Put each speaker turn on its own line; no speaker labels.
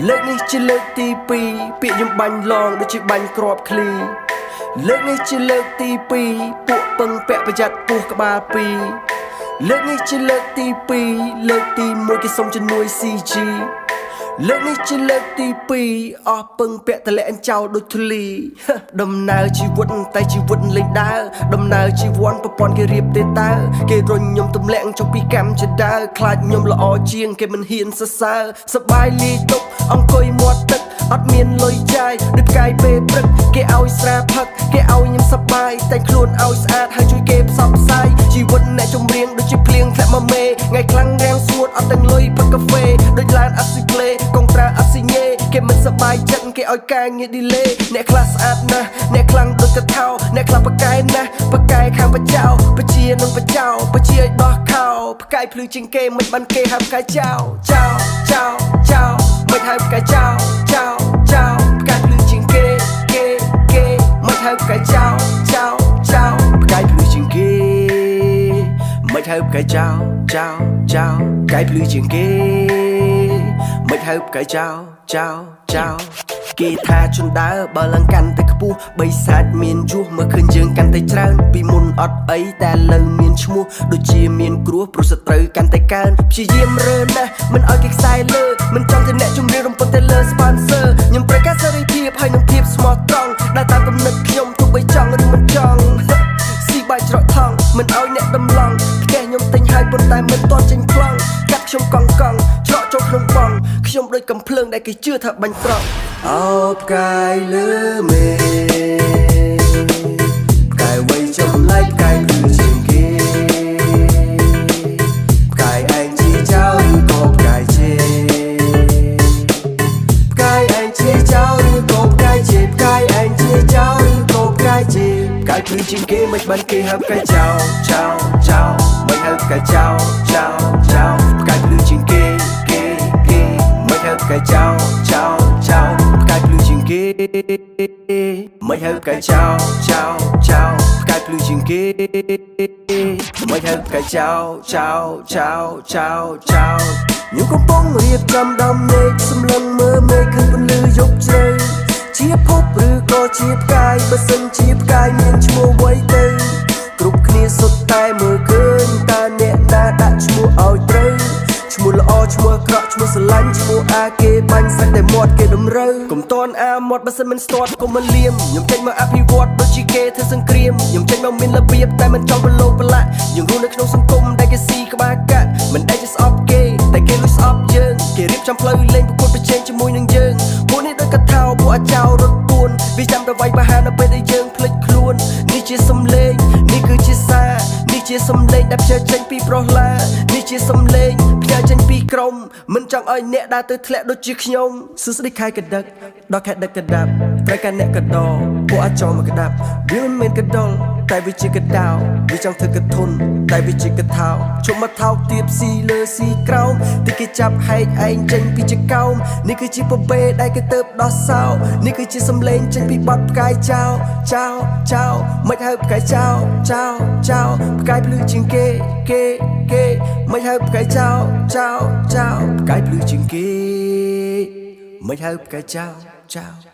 លើកនេះជាលើកទី2ពាក្យខ្ញុំបាញ់ឡងដូចជាបាញ់ក្របឃ្លីលើកនេះជាលើកទី2ពួកពឹងពាក់ប្រយ័ត្នពោះក្បាល2លើកនេះជាលើកទី2លើកទី1គេសុំជំនួយ CG លើកនេះជាលើកទី2អស់ពឹងពាក់តលាក់ចោលដូចធូលីដំណើរជីវិតតែជីវិតលេងដើរដំណើរជីវ័នប្រព័ន្ធគេរៀបទេតើគេរុញខ្ញុំទម្លាក់ចុះពីកម្មជាដើរខ្លាចខ្ញុំល្អជាងគេមិនហ៊ានសរសើរសបាយលីទុកអង្គុយមាត់ទឹកអត់មានលុយចាយដូចផ្កាយពេលព្រឹកគេឲ្យស្រាផឹកគេឲ្យខ្ញុំសបាយតែខ្លួនឲ្យស្អាតហើយជួយគេផ្សព្វផ្សាយជីវិតអ្នកចម្រៀងដូចជាភ្លៀងធ្លាក់មកមេថ្ងៃខ្លាំងរាំងស្ងួតអត់ទាំងលុយផឹកកាហ្វេដូចឡានអត់ស៊ីផ្លេកងត្រាអត់ស៊ីញេគេមិនសបាយចិត្តគេឲ្យការងារ delay អ្នកខ្លះស្អាតណាស់អ្នកខ្លាំងដូចកថោអ្នកខ្លះប្រកែណាស់ប្រកែខាងបចោបជានឹងបចោបជាឲ្យដោះខោផ្កាយភ្លឺជាងគេមិនបានគេហៅផ្កាយចោចោចោចោមិនហៅផ្កាយចោចោចោផ្កាយភ្លឺជាងគេមិនហៅផ្កាយចោចោចោផ្កាយភ្លឺជាងគេមិនហៅផ្កាយចោចោចោផ្កាយភ្លឺជាងគេមិនហៅផ្កាយចោចោចោគេថាជន់ដើរបើឡើងកាន់តែខ្ពស់បីសាច់មានជួសមើលឃើញយើងកាន់តែច្រើនពីមុនអត់អីតែលើមានឈ្មោះដូចជាមានគ្រោះព្រោះសត្រូវកាន់តែកើនព្យាយាមរើណាស់មិនឲ្យគេខ្សែលើមិនចង់ជាអ្នកជំរាបរំពឹងតែលើ sponsor ខ្ញុំប្រកាសសេរីភាពហើយនឹងភាពស្មោះត្រង់ដែលតាមគំនិតខ្ញុំទោះបីចង់ឬមិនចង់ស៊ីបាយច្រកថងមិនឲ្យអ្នកដំឡងផ្ទះខ្ញុំទិញហើយប៉ុន្តែមិនទាន់ចេញប្លង់កាត់ខ្ញុំកង់ច្រកចូលក្នុងបងខ្ញុំដូចកំភ្លើងដែលគេជឿថាបាញ់ប្រក់អោផ្កាយលើមេផ្កាយវៃចម្លែកផ្កាយភ្លឺជាងគេផ្កាយឯងជាចៅឬក៏ផ្កាយជេផ្កាយឯងជាចៅឬក៏ផ្កាយជេផ្កាយឯងជាចៅឬក៏ផ្កាយជេផ្កាយភ្លឺជាងគេមិនបានគេហៅផ្កាយចៅចៅចៅមិនហៅផ្កាយចៅចៅចៅផ្កាយភ្លឺជាងគេមិនហៅផ្កាយចៅចៅចៅផ្កាយភ្លឺជាងគេមិនហៅផ្កាយចៅចៅចៅផ្កាយភ្លឺជាងគេមិនហៅផ្កាយចៅចៅចៅចៅចៅខ្ញុំកំពុងរៀបចំដំណេកសម្លឹងមើលមេឃឃើញពន្លឺយប់ជ្រៅជាភពឬក៏ជាផ្កាយបើសិនជាផ្កាយមានឈ្មោះអ្វីទៅគ្រប់គ្នាសុទ្ធតែមើលឃើញតើអ្នកណាដាក់ឈ្មោះឲ្យត្រូវឈ្មោះល្អឈ្មោះអាក្រក់ឈ្មោះស្រឡាញ់ឈ្មោះអាគេបាញ់សាច់តែមាត់គេតម្រូវកុំតន់អាមាត់បើសិនមិនស្ទាត់កុំមិនលៀមខ្ញុំចេញមកអភិវឌ្ឍដូចជាគេធ្វើសង្គ្រាមខ្ញុំចេញមកមានរបៀបតែមិនចង់ប្រឡូកប្រឡាក់យើងរស់នៅក្នុងសង្គមដែលគេស៊ីក្បាលកាក់មិនដែលជាស្អប់គេតែគេលួចស្អប់យើងគេរៀបចំផ្លូវលេងប្រកួតប្រជែងជាមួយនឹងយើងពួកនេះដូចកថាពួកអាចោរត់ពួនវាចាំតែវាយបហានៅពេលដែលយើងភ្លេចខ្លួននេះជាសំឡេងនេះគឺជាសារនេះជាសំឡេងដែលផ្ញើចេញពីប្រុសឡានេះជាសំឡេងផ្ញើចេញពីក្រុមមិនចង់ឲ្យអ្នកដើរទៅធ្លាក់ដូចជាខ្ញុំសួស្ដីខែកដឹកដល់ខែដឹកកដាប់ប្រែកាអ្នកកដពួកអាចោមកដាប់វាមិនមែនកដលតែវាជាកដោវាចង់ធ្វើកធុនតែវាជាកថោជុំមកថោកទៀបស៊ីលើស៊ីក្រោមទីគេចាប់ហែកឯងចេញពីចកោមនេះគឺជាពពេដែលគេទៅដោះសោនេះគឺជាសំឡេងចេញពីបាត់ផ្កាយចោចោចោមិនហៅផ្កាយចោចោចោផ្កាយភ្លឺជាងគេមិនហៅផ្កាយចោចោចោផ្កាយភ្លឺជាងគេមិនហៅផ្កាយចោចោ